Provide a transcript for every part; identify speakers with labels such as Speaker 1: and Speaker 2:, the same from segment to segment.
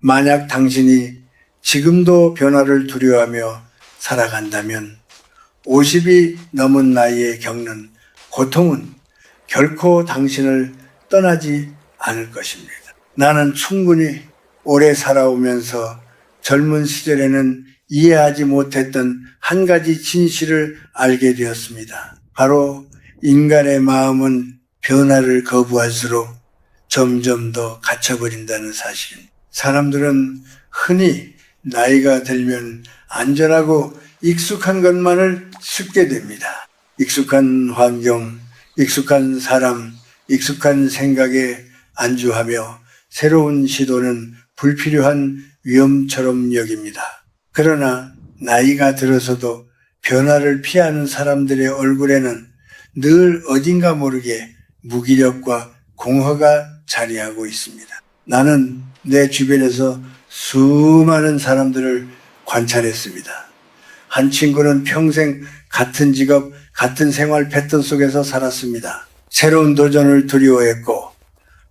Speaker 1: 만약 당신이 지금도 변화를 두려워하며 살아간다면 50이 넘은 나이에 겪는 고통은 결코 당신을 떠나지 않을 것입니다. 나는 충분히 오래 살아오면서 젊은 시절에는 이해하지 못했던 한 가지 진실을 알게 되었습니다. 바로 인간의 마음은 변화를 거부할수록 점점 더 갇혀버린다는 사실. 사람들은 흔히 나이가 들면 안전하고 익숙한 것만을 쉽게 됩니다. 익숙한 환경, 익숙한 사람, 익숙한 생각에 안주하며 새로운 시도는 불필요한 위험처럼 여깁니다. 그러나 나이가 들어서도 변화를 피하는 사람들의 얼굴에는 늘 어딘가 모르게 무기력과 공허가 자리하고 있습니다. 나는 내 주변에서 수많은 사람들을 관찰했습니다. 한 친구는 평생 같은 직업, 같은 생활 패턴 속에서 살았습니다. 새로운 도전을 두려워했고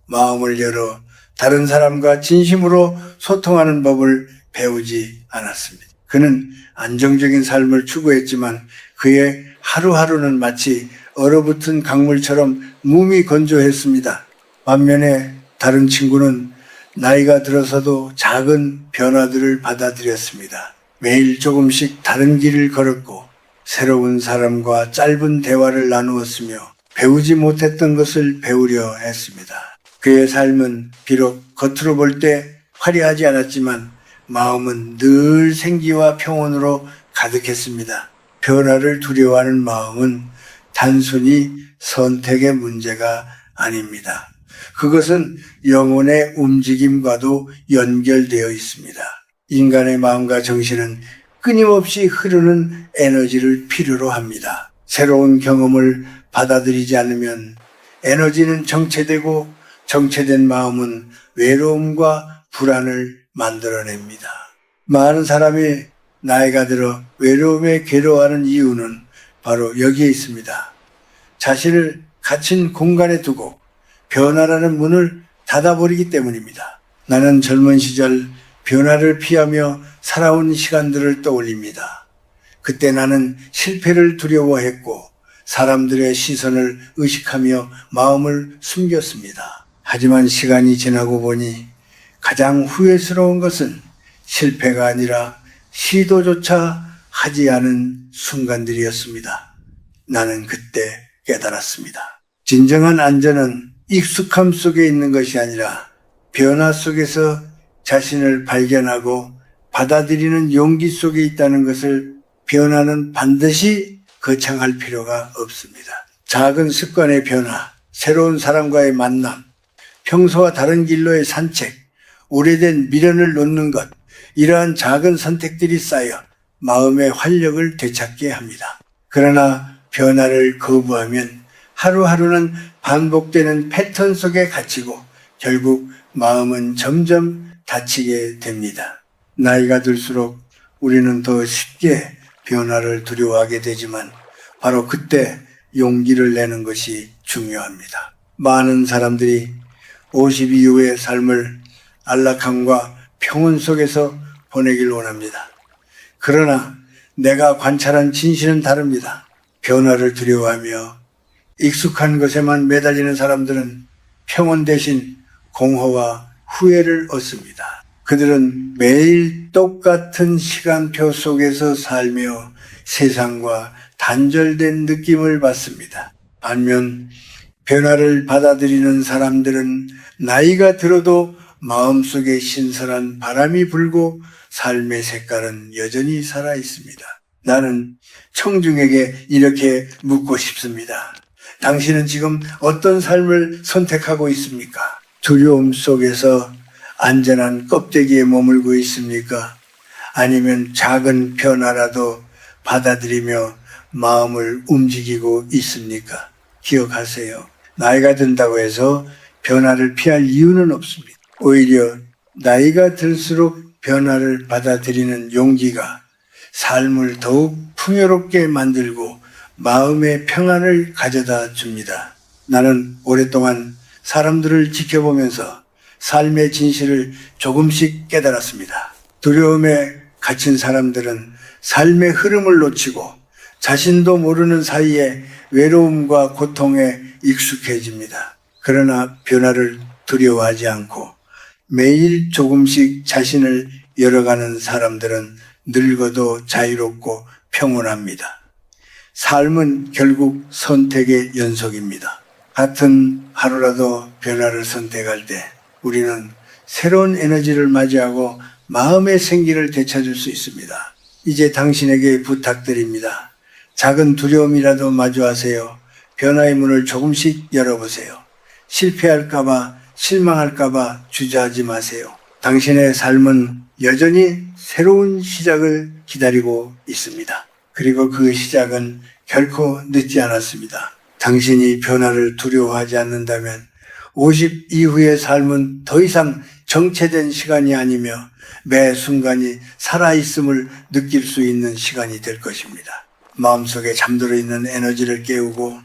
Speaker 1: 마음을 열어 다른 사람과 진심으로 소통하는 법을 배우지 않았습니다. 그는 안정적인 삶을 추구했지만 그의 하루하루는 마치 얼어붙은 강물처럼 몸이 건조했습니다. 반면에 다른 친구는 나이가 들어서도 작은 변화들을 받아들였습니다. 매일 조금씩 다른 길을 걸었고 새로운 사람과 짧은 대화를 나누었으며 배우지 못했던 것을 배우려 했습니다. 그의 삶은 비록 겉으로 볼 때 화려하지 않았지만 마음은 늘 생기와 평온으로 가득했습니다. 변화를 두려워하는 마음은 단순히 선택의 문제가 아닙니다. 그것은 영혼의 움직임과도 연결되어 있습니다. 인간의 마음과 정신은 끊임없이 흐르는 에너지를 필요로 합니다. 새로운 경험을 받아들이지 않으면 에너지는 정체되고 정체된 마음은 외로움과 불안을 만들어냅니다. 많은 사람이 나이가 들어 외로움에 괴로워하는 이유는 바로 여기에 있습니다. 자신을 갇힌 공간에 두고 변화라는 문을 닫아버리기 때문입니다. 나는 젊은 시절 변화를 피하며 살아온 시간들을 떠올립니다. 그때 나는 실패를 두려워했고 사람들의 시선을 의식하며 마음을 숨겼습니다. 하지만 시간이 지나고 보니 가장 후회스러운 것은 실패가 아니라 시도조차 하지 않은 순간들이었습니다. 나는 그때 깨달았습니다. 진정한 안전은 익숙함 속에 있는 것이 아니라 변화 속에서 자신을 발견하고 받아들이는 용기 속에 있다는 것을 변화는 반드시 거창할 필요가 없습니다. 작은 습관의 변화, 새로운 사람과의 만남, 평소와 다른 길로의 산책, 오래된 미련을 놓는 것, 이러한 작은 선택들이 쌓여 마음의 활력을 되찾게 합니다. 그러나 변화를 거부하면 하루하루는 반복되는 패턴 속에 갇히고 결국 마음은 점점 다치게 됩니다. 나이가 들수록 우리는 더 쉽게 변화를 두려워하게 되지만 바로 그때 용기를 내는 것이 중요합니다. 많은 사람들이 50 이후의 삶을 안락함과 평온 속에서 보내길 원합니다. 그러나 내가 관찰한 진실은 다릅니다. 변화를 두려워하며 익숙한 것에만 매달리는 사람들은 평온 대신 공허와 후회를 얻습니다. 그들은 매일 똑같은 시간표 속에서 살며 세상과 단절된 느낌을 받습니다. 반면 변화를 받아들이는 사람들은 나이가 들어도 마음속에 신선한 바람이 불고 삶의 색깔은 여전히 살아 있습니다. 나는 청중에게 이렇게 묻고 싶습니다. 당신은 지금 어떤 삶을 선택하고 있습니까? 두려움 속에서 안전한 껍데기에 머물고 있습니까? 아니면 작은 변화라도 받아들이며 마음을 움직이고 있습니까? 기억하세요. 나이가 든다고 해서 변화를 피할 이유는 없습니다. 오히려 나이가 들수록 변화를 받아들이는 용기가 삶을 더욱 풍요롭게 만들고 마음의 평안을 가져다 줍니다. 나는 오랫동안 사람들을 지켜보면서 삶의 진실을 조금씩 깨달았습니다. 두려움에 갇힌 사람들은 삶의 흐름을 놓치고 자신도 모르는 사이에 외로움과 고통에 익숙해집니다. 그러나 변화를 두려워하지 않고 매일 조금씩 자신을 열어가는 사람들은 늙어도 자유롭고 평온합니다. 삶은 결국 선택의 연속입니다. 같은 하루라도 변화를 선택할 때 우리는 새로운 에너지를 맞이하고 마음의 생기를 되찾을 수 있습니다. 이제 당신에게 부탁드립니다. 작은 두려움이라도 마주하세요. 변화의 문을 조금씩 열어보세요. 실패할까봐, 실망할까봐 주저하지 마세요. 당신의 삶은 여전히 새로운 시작을 기다리고 있습니다. 그리고 그 시작은 결코 늦지 않았습니다. 당신이 변화를 두려워하지 않는다면 50 이후의 삶은 더 이상 정체된 시간이 아니며 매 순간이 살아있음을 느낄 수 있는 시간이 될 것입니다. 마음속에 잠들어 있는 에너지를 깨우고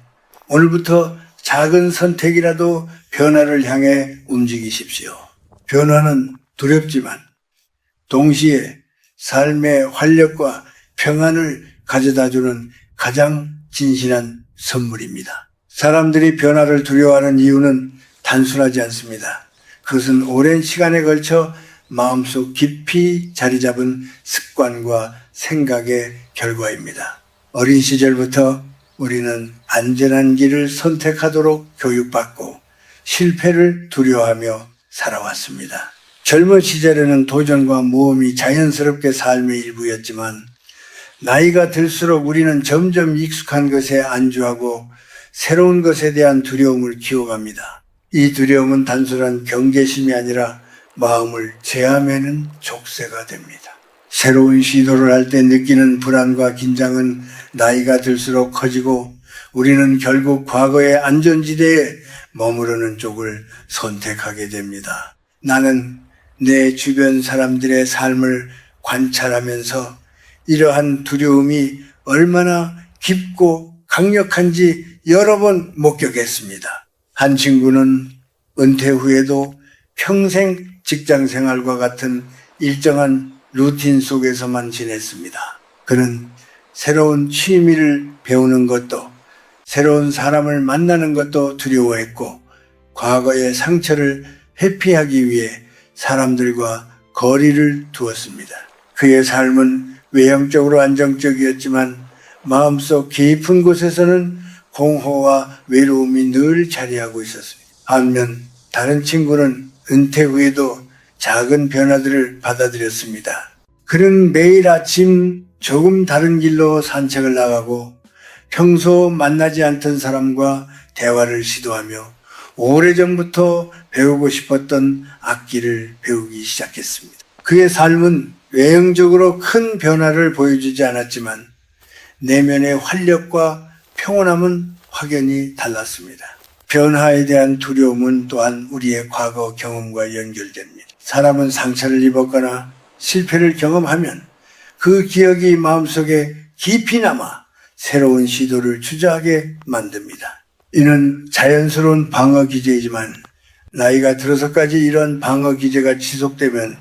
Speaker 1: 오늘부터 작은 선택이라도 변화를 향해 움직이십시오. 변화는 두렵지만 동시에 삶의 활력과 평안을 가져다주는 가장 진실한 선물입니다. 사람들이 변화를 두려워하는 이유는 단순하지 않습니다. 그것은 오랜 시간에 걸쳐 마음속 깊이 자리 잡은 습관과 생각의 결과입니다. 어린 시절부터 우리는 안전한 길을 선택하도록 교육받고 실패를 두려워하며 살아왔습니다. 젊은 시절에는 도전과 모험이 자연스럽게 삶의 일부였지만 나이가 들수록 우리는 점점 익숙한 것에 안주하고 새로운 것에 대한 두려움을 키워갑니다. 이 두려움은 단순한 경계심이 아니라 마음을 제압하는 족쇄가 됩니다. 새로운 시도를 할 때 느끼는 불안과 긴장은 나이가 들수록 커지고 우리는 결국 과거의 안전지대에 머무르는 쪽을 선택하게 됩니다. 나는 내 주변 사람들의 삶을 관찰하면서 이러한 두려움이 얼마나 깊고 강력한지 여러 번 목격했습니다. 한 친구는 은퇴 후에도 평생 직장 생활과 같은 일정한 루틴 속에서만 지냈습니다. 그는 새로운 취미를 배우는 것도 새로운 사람을 만나는 것도 두려워했고 과거의 상처를 회피하기 위해 사람들과 거리를 두었습니다. 그의 삶은 외형적으로 안정적이었지만 마음속 깊은 곳에서는 공허와 외로움이 늘 자리하고 있었습니다. 반면 다른 친구는 은퇴 후에도 작은 변화들을 받아들였습니다. 그는 매일 아침 조금 다른 길로 산책을 나가고 평소 만나지 않던 사람과 대화를 시도하며 오래전부터 배우고 싶었던 악기를 배우기 시작했습니다. 그의 삶은 외형적으로 큰 변화를 보여주지 않았지만 내면의 활력과 평온함은 확연히 달랐습니다. 변화에 대한 두려움은 또한 우리의 과거 경험과 연결됩니다. 사람은 상처를 입었거나 실패를 경험하면 그 기억이 마음속에 깊이 남아 새로운 시도를 주저하게 만듭니다. 이는 자연스러운 방어 기제이지만 나이가 들어서까지 이런 방어 기제가 지속되면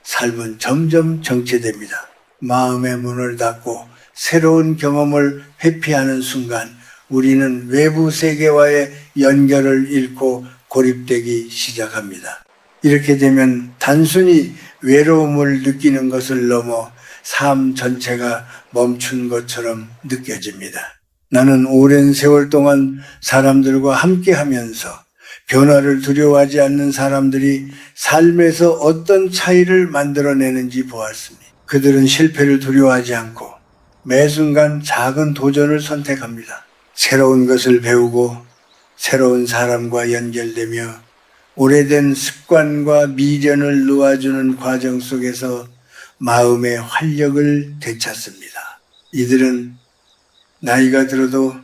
Speaker 1: 삶은 점점 정체됩니다. 마음의 문을 닫고 새로운 경험을 회피하는 순간 우리는 외부 세계와의 연결을 잃고 고립되기 시작합니다. 이렇게 되면 단순히 외로움을 느끼는 것을 넘어 삶 전체가 멈춘 것처럼 느껴집니다. 나는 오랜 세월 동안 사람들과 함께 하면서 변화를 두려워하지 않는 사람들이 삶에서 어떤 차이를 만들어내는지 보았습니다. 그들은 실패를 두려워하지 않고 매 순간 작은 도전을 선택합니다. 새로운 것을 배우고 새로운 사람과 연결되며 오래된 습관과 미련을 놓아주는 과정 속에서 마음의 활력을 되찾습니다. 이들은 나이가 들어도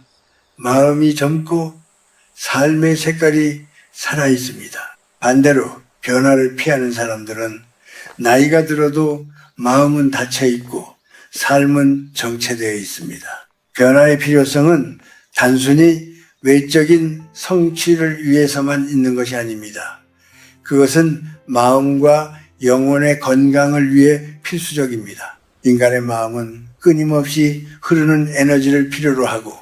Speaker 1: 마음이 젊고 삶의 색깔이 살아있습니다. 반대로 변화를 피하는 사람들은 나이가 들어도 마음은 닫혀있고 삶은 정체되어 있습니다. 변화의 필요성은 단순히 외적인 성취를 위해서만 있는 것이 아닙니다. 그것은 마음과 영혼의 건강을 위해 필수적입니다. 인간의 마음은 끊임없이 흐르는 에너지를 필요로 하고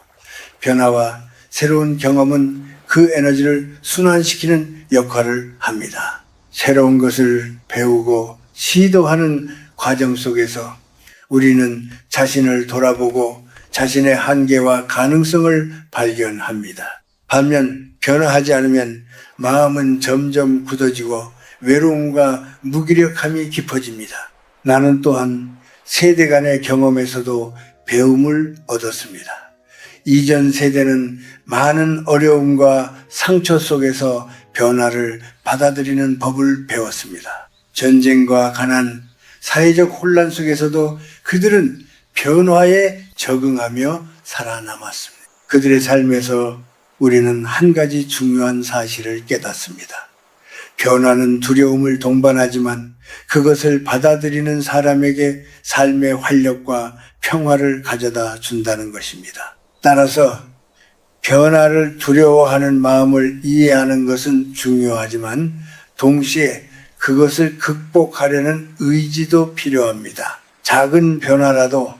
Speaker 1: 변화와 새로운 경험은 그 에너지를 순환시키는 역할을 합니다. 새로운 것을 배우고 시도하는 과정 속에서 우리는 자신을 돌아보고 자신의 한계와 가능성을 발견합니다. 반면 변화하지 않으면 마음은 점점 굳어지고 외로움과 무기력함이 깊어집니다. 나는 또한 세대 간의 경험에서도 배움을 얻었습니다. 이전 세대는 많은 어려움과 상처 속에서 변화를 받아들이는 법을 배웠습니다. 전쟁과 가난, 사회적 혼란 속에서도 그들은 변화에 적응하며 살아남았습니다. 그들의 삶에서 우리는 한 가지 중요한 사실을 깨닫습니다. 변화는 두려움을 동반하지만 그것을 받아들이는 사람에게 삶의 활력과 평화를 가져다 준다는 것입니다. 따라서 변화를 두려워하는 마음을 이해하는 것은 중요하지만 동시에 그것을 극복하려는 의지도 필요합니다. 작은 변화라도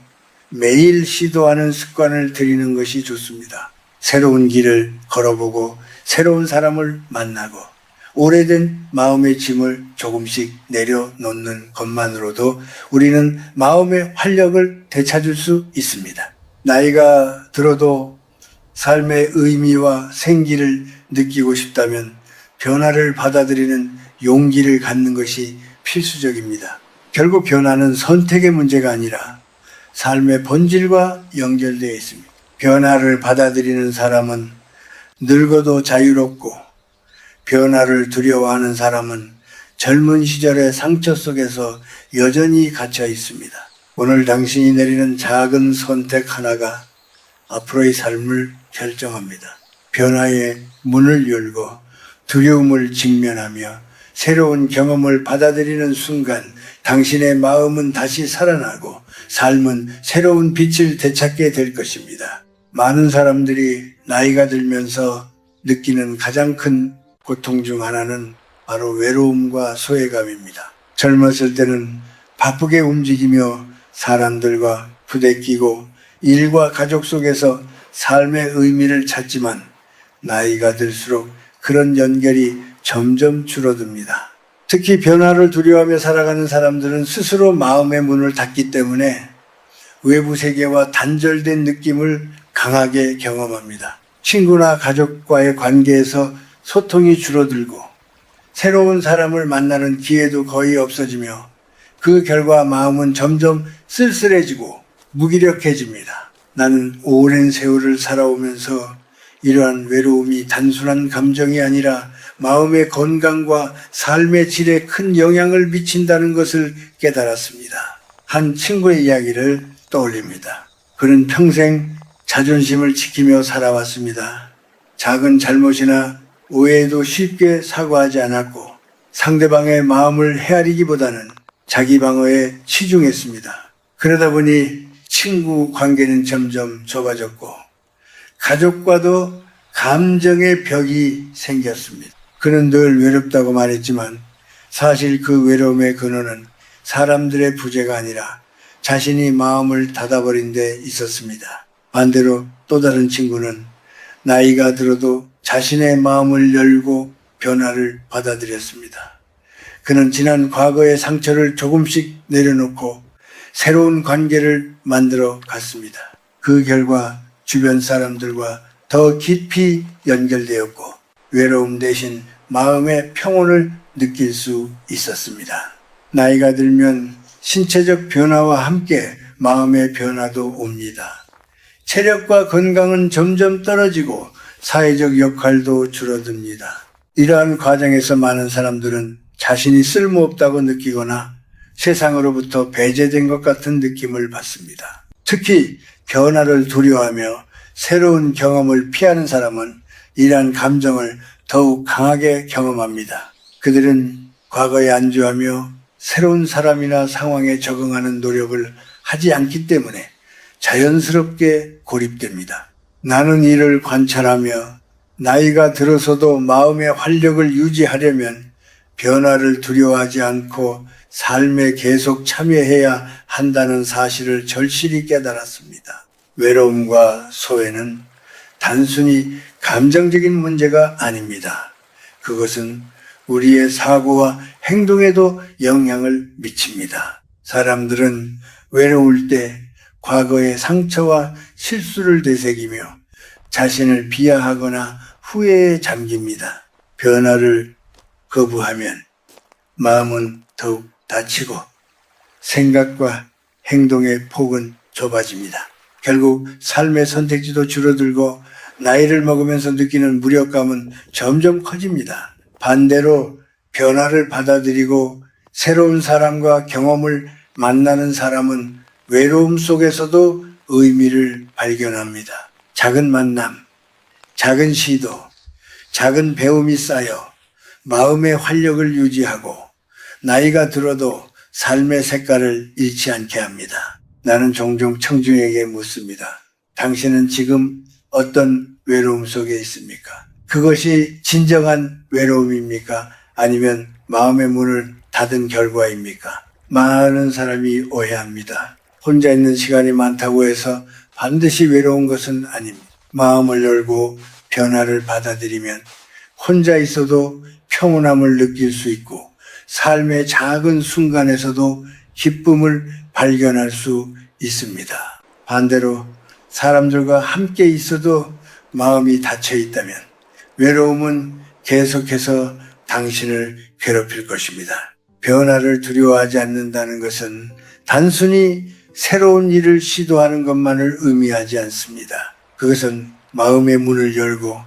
Speaker 1: 매일 시도하는 습관을 들이는 것이 좋습니다. 새로운 길을 걸어보고 새로운 사람을 만나고 오래된 마음의 짐을 조금씩 내려놓는 것만으로도 우리는 마음의 활력을 되찾을 수 있습니다. 나이가 들어도 삶의 의미와 생기를 느끼고 싶다면 변화를 받아들이는 용기를 갖는 것이 필수적입니다. 결국 변화는 선택의 문제가 아니라 삶의 본질과 연결되어 있습니다. 변화를 받아들이는 사람은 늙어도 자유롭고 변화를 두려워하는 사람은 젊은 시절의 상처 속에서 여전히 갇혀 있습니다. 오늘 당신이 내리는 작은 선택 하나가 앞으로의 삶을 결정합니다. 변화의 문을 열고 두려움을 직면하며 새로운 경험을 받아들이는 순간 당신의 마음은 다시 살아나고 삶은 새로운 빛을 되찾게 될 것입니다. 많은 사람들이 나이가 들면서 느끼는 가장 큰 고통 중 하나는 바로 외로움과 소외감입니다. 젊었을 때는 바쁘게 움직이며 사람들과 부대끼고 일과 가족 속에서 삶의 의미를 찾지만 나이가 들수록 그런 연결이 점점 줄어듭니다. 특히 변화를 두려워하며 살아가는 사람들은 스스로 마음의 문을 닫기 때문에 외부 세계와 단절된 느낌을 강하게 경험합니다. 친구나 가족과의 관계에서 소통이 줄어들고 새로운 사람을 만나는 기회도 거의 없어지며 그 결과 마음은 점점 쓸쓸해지고 무기력해집니다. 나는 오랜 세월을 살아오면서 이러한 외로움이 단순한 감정이 아니라 마음의 건강과 삶의 질에 큰 영향을 미친다는 것을 깨달았습니다. 한 친구의 이야기를 떠올립니다. 그는 평생 자존심을 지키며 살아왔습니다. 작은 잘못이나 오해에도 쉽게 사과하지 않았고 상대방의 마음을 헤아리기보다는 자기 방어에 치중했습니다. 그러다 보니 친구 관계는 점점 좁아졌고 가족과도 감정의 벽이 생겼습니다. 그는 늘 외롭다고 말했지만 사실 그 외로움의 근원은 사람들의 부재가 아니라 자신이 마음을 닫아버린 데 있었습니다. 반대로 또 다른 친구는 나이가 들어도 자신의 마음을 열고 변화를 받아들였습니다. 그는 지난 과거의 상처를 조금씩 내려놓고 새로운 관계를 만들어 갔습니다. 그 결과 주변 사람들과 더 깊이 연결되었고 외로움 대신 마음의 평온을 느낄 수 있었습니다. 나이가 들면 신체적 변화와 함께 마음의 변화도 옵니다. 체력과 건강은 점점 떨어지고 사회적 역할도 줄어듭니다. 이러한 과정에서 많은 사람들은 자신이 쓸모없다고 느끼거나 세상으로부터 배제된 것 같은 느낌을 받습니다. 특히 변화를 두려워하며 새로운 경험을 피하는 사람은 이러한 감정을 더욱 강하게 경험합니다. 그들은 과거에 안주하며 새로운 사람이나 상황에 적응하는 노력을 하지 않기 때문에 자연스럽게 고립됩니다. 나는 이를 관찰하며 나이가 들어서도 마음의 활력을 유지하려면 변화를 두려워하지 않고 삶에 계속 참여해야 한다는 사실을 절실히 깨달았습니다. 외로움과 소외는 단순히 감정적인 문제가 아닙니다. 그것은 우리의 사고와 행동에도 영향을 미칩니다. 사람들은 외로울 때 과거의 상처와 실수를 되새기며 자신을 비하하거나 후회에 잠깁니다. 변화를 거부하면 마음은 더욱 다치고 생각과 행동의 폭은 좁아집니다. 결국 삶의 선택지도 줄어들고 나이를 먹으면서 느끼는 무력감은 점점 커집니다. 반대로 변화를 받아들이고 새로운 사람과 경험을 만나는 사람은 외로움 속에서도 의미를 발견합니다. 작은 만남, 작은 시도, 작은 배움이 쌓여 마음의 활력을 유지하고 나이가 들어도 삶의 색깔을 잃지 않게 합니다. 나는 종종 청중에게 묻습니다. 당신은 지금 어떤 외로움 속에 있습니까? 그것이 진정한 외로움입니까? 아니면 마음의 문을 닫은 결과입니까? 많은 사람이 오해합니다. 혼자 있는 시간이 많다고 해서 반드시 외로운 것은 아닙니다. 마음을 열고 변화를 받아들이면 혼자 있어도 평온함을 느낄 수 있고 삶의 작은 순간에서도 기쁨을 발견할 수 있습니다. 반대로 사람들과 함께 있어도 마음이 닫혀 있다면 외로움은 계속해서 당신을 괴롭힐 것입니다. 변화를 두려워하지 않는다는 것은 단순히 새로운 일을 시도하는 것만을 의미하지 않습니다. 그것은 마음의 문을 열고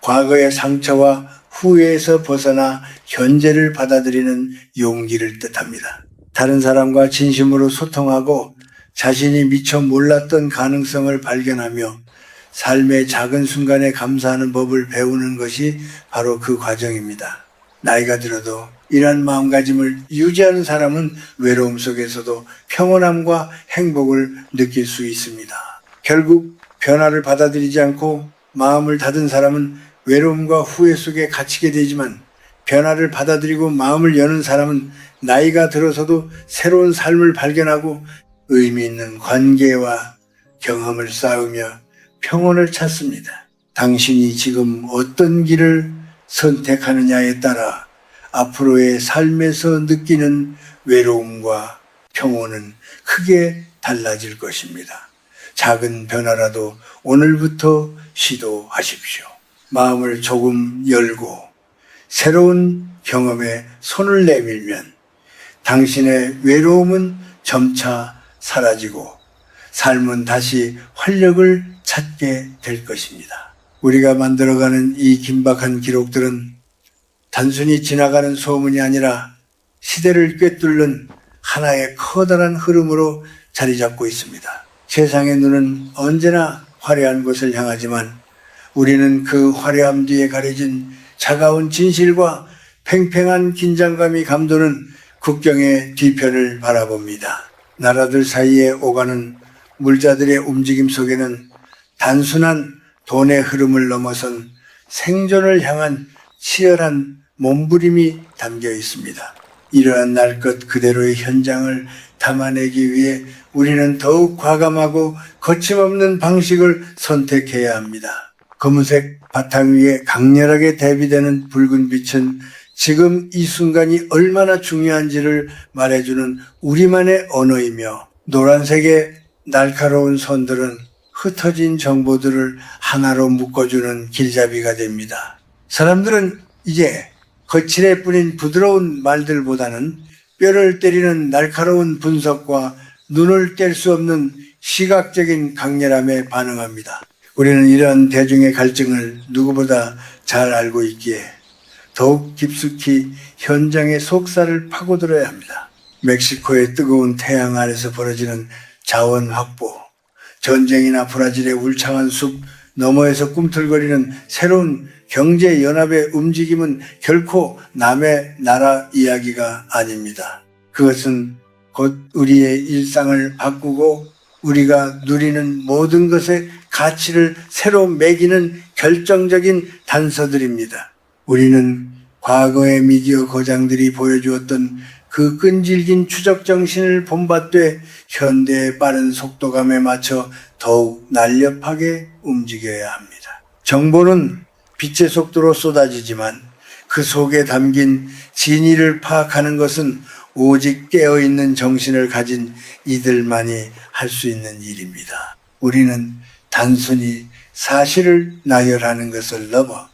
Speaker 1: 과거의 상처와 후회에서 벗어나 현재를 받아들이는 용기를 뜻합니다. 다른 사람과 진심으로 소통하고 자신이 미처 몰랐던 가능성을 발견하며 삶의 작은 순간에 감사하는 법을 배우는 것이 바로 그 과정입니다. 나이가 들어도 이러한 마음가짐을 유지하는 사람은 외로움 속에서도 평온함과 행복을 느낄 수 있습니다. 결국 변화를 받아들이지 않고 마음을 닫은 사람은 외로움과 후회 속에 갇히게 되지만 변화를 받아들이고 마음을 여는 사람은 나이가 들어서도 새로운 삶을 발견하고 의미 있는 관계와 경험을 쌓으며 평온을 찾습니다. 당신이 지금 어떤 길을 선택하느냐에 따라 앞으로의 삶에서 느끼는 외로움과 평온은 크게 달라질 것입니다. 작은 변화라도 오늘부터 시도하십시오. 마음을 조금 열고 새로운 경험에 손을 내밀면 당신의 외로움은 점차 사라지고 삶은 다시 활력을 찾게 될 것입니다. 우리가 만들어가는 이 긴박한 기록들은 단순히 지나가는 소문이 아니라 시대를 꿰뚫는 하나의 커다란 흐름으로 자리 잡고 있습니다. 세상의 눈은 언제나 화려한 곳을 향하지만 우리는 그 화려함 뒤에 가려진 차가운 진실과 팽팽한 긴장감이 감도는 국경의 뒤편을 바라봅니다. 나라들 사이에 오가는 물자들의 움직임 속에는 단순한 돈의 흐름을 넘어선 생존을 향한 치열한 몸부림이 담겨 있습니다. 이러한 날 것 그대로의 현장을 담아내기 위해 우리는 더욱 과감하고 거침없는 방식을 선택해야 합니다. 검은색 바탕 위에 강렬하게 대비되는 붉은 빛은 지금 이 순간이 얼마나 중요한지를 말해주는 우리만의 언어이며 노란색의 날카로운 선들은 흩어진 정보들을 하나로 묶어주는 길잡이가 됩니다. 사람들은 이제 거칠에 뿌린 부드러운 말들보다는 뼈를 때리는 날카로운 분석과 눈을 뗄 수 없는 시각적인 강렬함에 반응합니다. 우리는 이러한 대중의 갈증을 누구보다 잘 알고 있기에 더욱 깊숙이 현장의 속살을 파고들어야 합니다. 멕시코의 뜨거운 태양 아래서 벌어지는 자원 확보, 전쟁이나 브라질의 울창한 숲 너머에서 꿈틀거리는 새로운 경제 연합의 움직임은 결코 남의 나라 이야기가 아닙니다. 그것은 곧 우리의 일상을 바꾸고 우리가 누리는 모든 것의 가치를 새로 매기는 결정적인 단서들입니다. 우리는 과거의 미디어 거장들이 보여주었던 그 끈질긴 추적 정신을 본받되 현대의 빠른 속도감에 맞춰 더욱 날렵하게 움직여야 합니다. 정보는 빛의 속도로 쏟아지지만 그 속에 담긴 진위를 파악하는 것은 오직 깨어있는 정신을 가진 이들만이 할 수 있는 일입니다. 우리는 단순히 사실을 나열하는 것을 넘어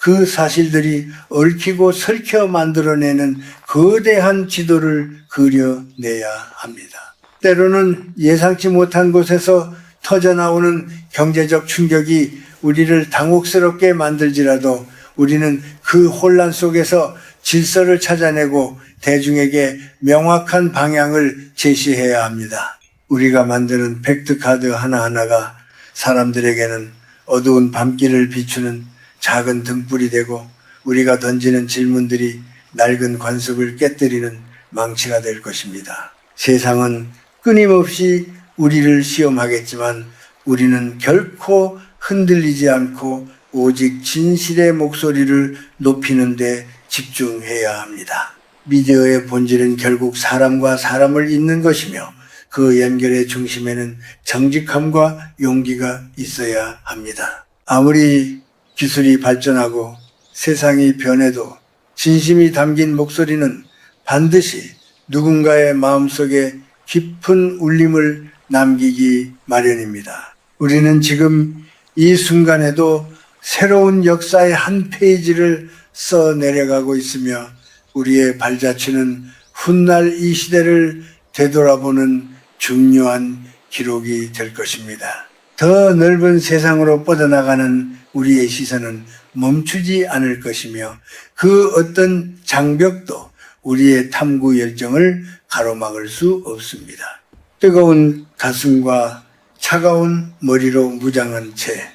Speaker 1: 그 사실들이 얽히고 설켜 만들어내는 거대한 지도를 그려내야 합니다. 때로는 예상치 못한 곳에서 터져나오는 경제적 충격이 우리를 당혹스럽게 만들지라도 우리는 그 혼란 속에서 질서를 찾아내고 대중에게 명확한 방향을 제시해야 합니다. 우리가 만드는 팩트카드 하나하나가 사람들에게는 어두운 밤길을 비추는 작은 등불이 되고 우리가 던지는 질문들이 낡은 관습을 깨뜨리는 망치가 될 것입니다. 세상은 끊임없이 우리를 시험하겠지만 우리는 결코 흔들리지 않고 오직 진실의 목소리를 높이는 데 집중해야 합니다. 미디어의 본질은 결국 사람과 사람을 잇는 것이며 그 연결의 중심에는 정직함과 용기가 있어야 합니다. 아무리 기술이 발전하고 세상이 변해도 진심이 담긴 목소리는 반드시 누군가의 마음속에 깊은 울림을 남기기 마련입니다. 우리는 지금 이 순간에도 새로운 역사의 한 페이지를 써내려가고 있으며 우리의 발자취는 훗날 이 시대를 되돌아보는 중요한 기록이 될 것입니다. 더 넓은 세상으로 뻗어나가는 우리의 시선은 멈추지 않을 것이며 그 어떤 장벽도 우리의 탐구 열정을 가로막을 수 없습니다. 뜨거운 가슴과 차가운 머리로 무장한 채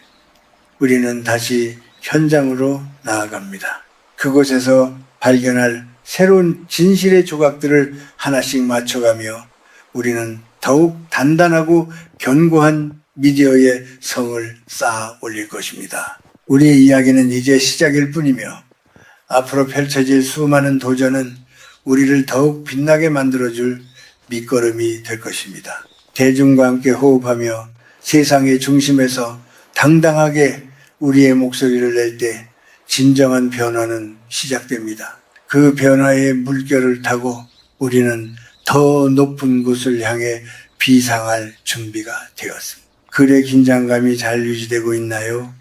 Speaker 1: 우리는 다시 현장으로 나아갑니다. 그곳에서 발견할 새로운 진실의 조각들을 하나씩 맞춰가며 우리는 더욱 단단하고 견고한 미디어의 성을 쌓아 올릴 것입니다. 우리의 이야기는 이제 시작일 뿐이며 앞으로 펼쳐질 수많은 도전은 우리를 더욱 빛나게 만들어줄 밑거름이 될 것입니다. 대중과 함께 호흡하며 세상의 중심에서 당당하게 우리의 목소리를 낼 때 진정한 변화는 시작됩니다. 그 변화의 물결을 타고 우리는 더 높은 곳을 향해 비상할 준비가 되었습니다. 글의 긴장감이 잘 유지되고 있나요?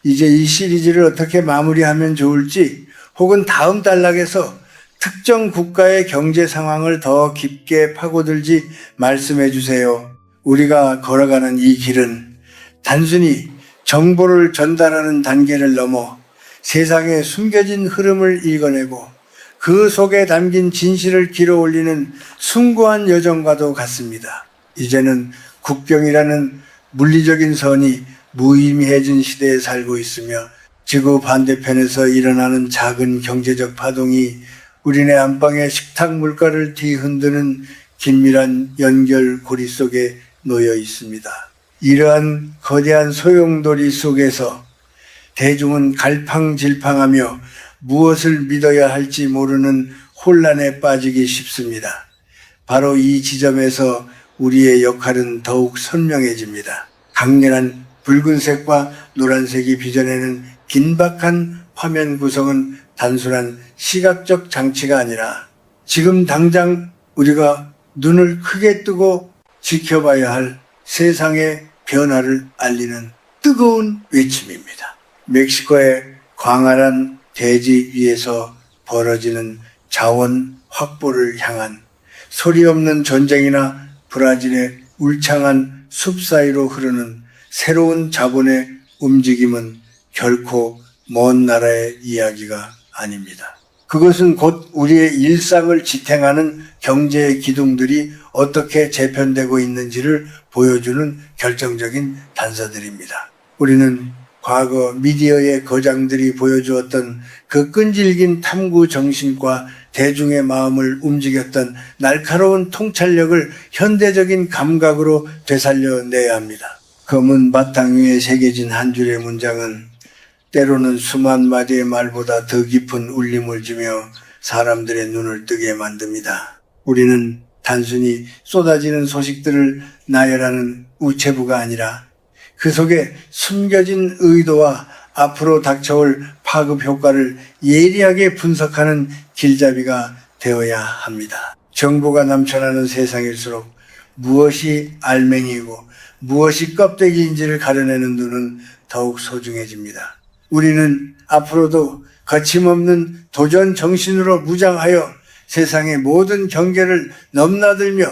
Speaker 1: 이제 이 시리즈를 어떻게 마무리하면 좋을지 혹은 다음 단락에서 특정 국가의 경제 상황을 더 깊게 파고들지 말씀해 주세요. 우리가 걸어가는 이 길은 단순히 정보를 전달하는 단계를 넘어 세상의 숨겨진 흐름을 읽어내고 그 속에 담긴 진실을 길어 올리는 숭고한 여정과도 같습니다. 이제는 국경이라는 물리적인 선이 무의미해진 시대에 살고 있으며 지구 반대편에서 일어나는 작은 경제적 파동이 우리네 안방의 식탁 물가를 뒤흔드는 긴밀한 연결고리 속에 놓여 있습니다. 이러한 거대한 소용돌이 속에서 대중은 갈팡질팡하며 무엇을 믿어야 할지 모르는 혼란에 빠지기 쉽습니다. 바로 이 지점에서 우리의 역할은 더욱 선명해집니다. 강렬한 붉은색과 노란색이 빚어내는 긴박한 화면 구성은 단순한 시각적 장치가 아니라 지금 당장 우리가 눈을 크게 뜨고 지켜봐야 할 세상의 변화를 알리는 뜨거운 외침입니다. 멕시코의 광활한 대지 위에서 벌어지는 자원 확보를 향한 소리 없는 전쟁이나 브라질의 울창한 숲 사이로 흐르는 새로운 자본의 움직임은 결코 먼 나라의 이야기가 아닙니다. 그것은 곧 우리의 일상을 지탱하는 경제의 기둥들이 어떻게 재편되고 있는지를 보여주는 결정적인 단서들입니다. 우리는 과거 미디어의 거장들이 보여주었던 그 끈질긴 탐구 정신과 대중의 마음을 움직였던 날카로운 통찰력을 현대적인 감각으로 되살려내야 합니다. 검은 바탕 위에 새겨진 한 줄의 문장은 때로는 수만 마디의 말보다 더 깊은 울림을 주며 사람들의 눈을 뜨게 만듭니다. 우리는 단순히 쏟아지는 소식들을 나열하는 우체부가 아니라 그 속에 숨겨진 의도와 앞으로 닥쳐올 파급 효과를 예리하게 분석하는 길잡이가 되어야 합니다. 정보가 넘쳐나는 세상일수록 무엇이 알맹이고 무엇이 껍데기인지를 가려내는 눈은 더욱 소중해집니다. 우리는 앞으로도 거침없는 도전 정신으로 무장하여 세상의 모든 경계를 넘나들며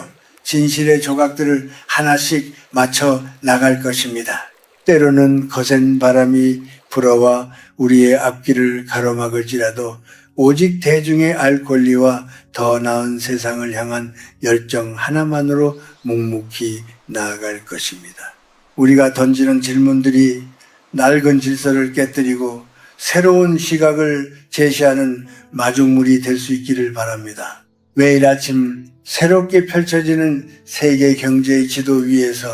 Speaker 1: 진실의 조각들을 하나씩 맞춰 나갈 것입니다. 때로는 거센 바람이 불어와 우리의 앞길을 가로막을지라도 오직 대중의 알 권리와 더 나은 세상을 향한 열정 하나만으로 묵묵히 나아갈 것입니다. 우리가 던지는 질문들이 낡은 질서를 깨뜨리고 새로운 시각을 제시하는 마중물이 될 수 있기를 바랍니다. 매일 아침 새롭게 펼쳐지는 세계 경제의 지도 위에서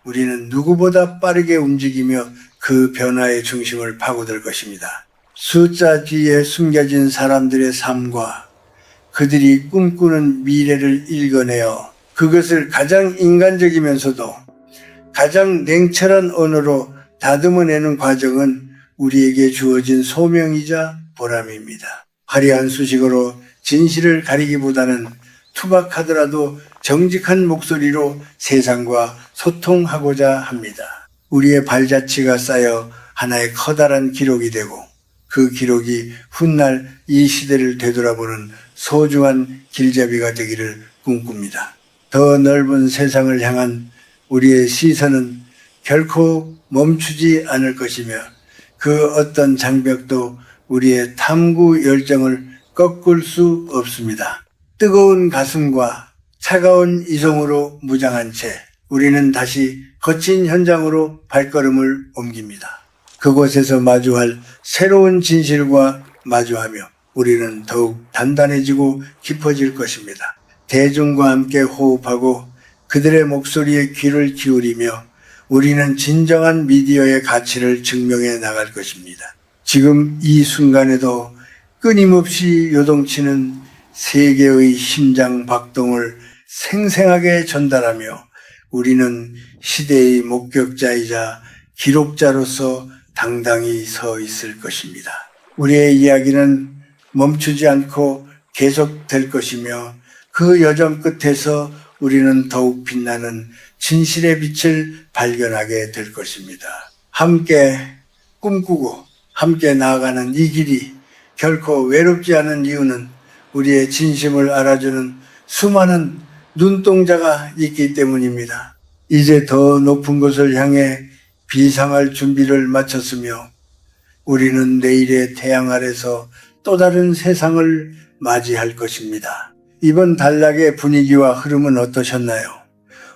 Speaker 1: 우리는 누구보다 빠르게 움직이며 그 변화의 중심을 파고들 것입니다. 숫자 뒤에 숨겨진 사람들의 삶과 그들이 꿈꾸는 미래를 읽어내어 그것을 가장 인간적이면서도 가장 냉철한 언어로 다듬어내는 과정은 우리에게 주어진 소명이자 보람입니다. 화려한 수식어로 진실을 가리기보다는 투박하더라도 정직한 목소리로 세상과 소통하고자 합니다. 우리의 발자취가 쌓여 하나의 커다란 기록이 되고 그 기록이 훗날 이 시대를 되돌아보는 소중한 길잡이가 되기를 꿈꿉니다. 더 넓은 세상을 향한 우리의 시선은 결코 멈추지 않을 것이며 그 어떤 장벽도 우리의 탐구 열정을 꺾을 수 없습니다. 뜨거운 가슴과 차가운 이성으로 무장한 채 우리는 다시 거친 현장으로 발걸음을 옮깁니다. 그곳에서 마주할 새로운 진실과 마주하며 우리는 더욱 단단해지고 깊어질 것입니다. 대중과 함께 호흡하고 그들의 목소리에 귀를 기울이며 우리는 진정한 미디어의 가치를 증명해 나갈 것입니다. 지금 이 순간에도 끊임없이 요동치는 세계의 심장 박동을 생생하게 전달하며 우리는 시대의 목격자이자 기록자로서 당당히 서 있을 것입니다. 우리의 이야기는 멈추지 않고 계속될 것이며 그 여정 끝에서 우리는 더욱 빛나는 진실의 빛을 발견하게 될 것입니다. 함께 꿈꾸고 함께 나아가는 이 길이 결코 외롭지 않은 이유는 우리의 진심을 알아주는 수많은 눈동자가 있기 때문입니다. 이제 더 높은 곳을 향해 비상할 준비를 마쳤으며 우리는 내일의 태양 아래서 또 다른 세상을 맞이할 것입니다. 이번 단락의 분위기와 흐름은 어떠셨나요?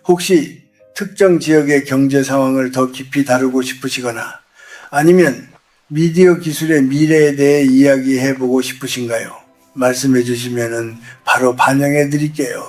Speaker 1: 혹시 특정 지역의 경제 상황을 더 깊이 다루고 싶으시거나 아니면 미디어 기술의 미래에 대해 이야기해보고 싶으신가요? 말씀해 주시면 바로 반영해 드릴게요.